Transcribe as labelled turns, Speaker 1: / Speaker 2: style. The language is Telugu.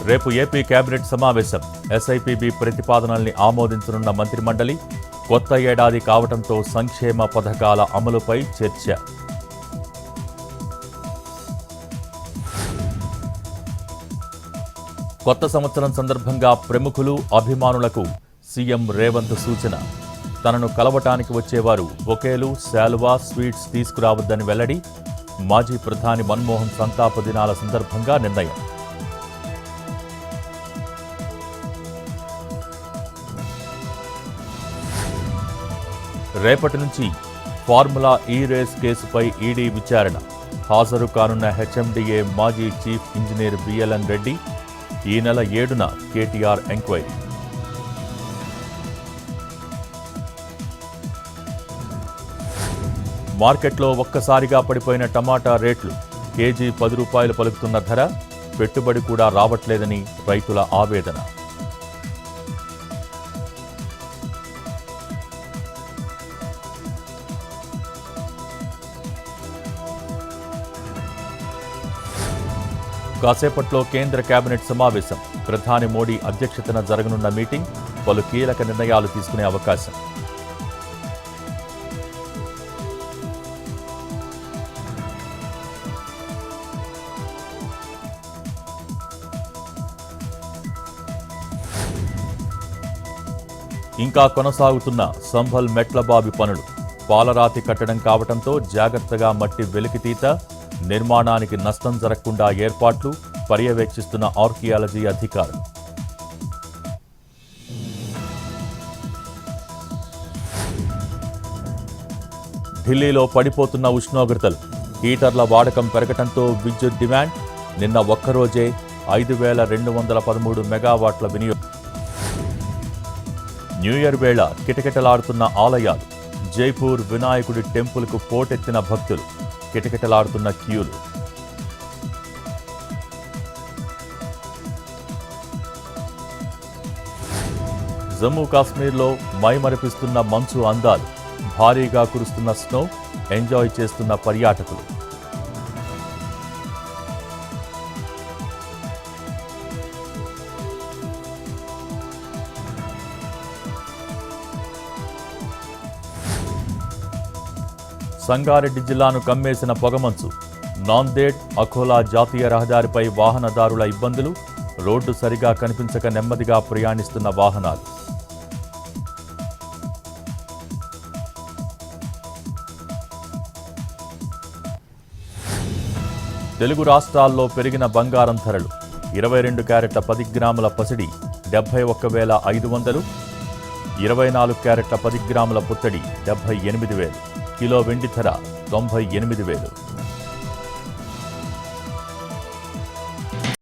Speaker 1: రేపు ఏపీ కేబినెట్ సమావేశం. ఎస్ఐపిబి ప్రతిపాదనల్ని ఆమోదించనున్న మంత్రిమండలి. కొత్త ఏడాది కావడంతో సంక్షేమ పథకాల అమలుపై చర్చ. కొత్త సంవత్సరం సందర్భంగా ప్రముఖులు, అభిమానులకు సీఎం రేవంత్ సూచన. తనను కలవటానికి వచ్చేవారు బొకేలు, శాలువా, స్వీట్స్ తీసుకురావద్దని వెల్లడి. మాజీ ప్రధాని మన్మోహన్ సంతాప దినాల సందర్భంగా నిర్ణయం. రేపటి నుంచి ఫార్ములా ఈ రేస్ కేసుపై ఈడీ విచారణ. హాజరు కానున్న హెచ్ఎండిఏ మాజీ చీఫ్ ఇంజనీర్ బిఎల్ఎన్ రెడ్డి. ఈ నెల 7న కేటీఆర్ ఎంక్వైరీ. మార్కెట్లో ఒక్కసారిగా పడిపోయిన టమాటా రేట్లు. కేజీ 10 రూపాయలు పలుకుతున్న ధర. పెట్టుబడి కూడా రావట్లేదని రైతుల ఆవేదన. కాసేపట్లో కేంద్ర కేబినెట్ సమావేశం. ప్రధాని మోడీ అధ్యక్షతన జరగనున్న మీటింగ్. పలు కీలక నిర్ణయాలు తీసుకునే అవకాశం. ఇంకా కొనసాగుతున్న సంభల్ మెట్లబావి పనులు. పాలరాతి కట్టడం కావడంతో జాగ్రత్తగా మట్టి వెలికితీత. నిర్మాణానికి నష్టం జరగకుండా ఏర్పాట్లు పర్యవేక్షిస్తున్న ఆర్కియాలజీ అధికారులు. ఢిల్లీలో పడిపోతున్న ఉష్ణోగ్రతలు. హీటర్ల వాడకం పెరగడంతో విద్యుత్ డిమాండ్. నిన్న ఒక్కరోజే 5213 మెగావాట్ల వినియోగం. న్యూ ఇయర్ వేళ కిటకిటలాడుతున్న ఆలయాలు. జైపూర్ వినాయకుడి టెంపుల్కు పోటెత్తిన భక్తులు. కిటకిటలాడుతున్న క్యూలు. జమ్మూ కాశ్మీర్లో మైమరిపిస్తున్న మంచు అందాలు. భారీగా కురుస్తున్న స్నో. ఎంజాయ్ చేస్తున్న పర్యాటకులు. సంగారెడ్డి జిల్లాను కమ్మేసిన పొగమంచు. నాందేడ్ అఖోలా జాతీయ రహదారిపై వాహనదారుల ఇబ్బందులు. రోడ్డు సరిగా కనిపించక నెమ్మదిగా ప్రయాణిస్తున్న వాహనాలు. తెలుగు రాష్ట్రాల్లో పెరిగిన బంగారం ధరలు. 22 క్యారెట్ల 10 గ్రాముల పసిడి 71,500. 24 క్యారెట్ల 10 గ్రాముల పుత్తడి 78,000. కిలో వెండి ధర 98,000.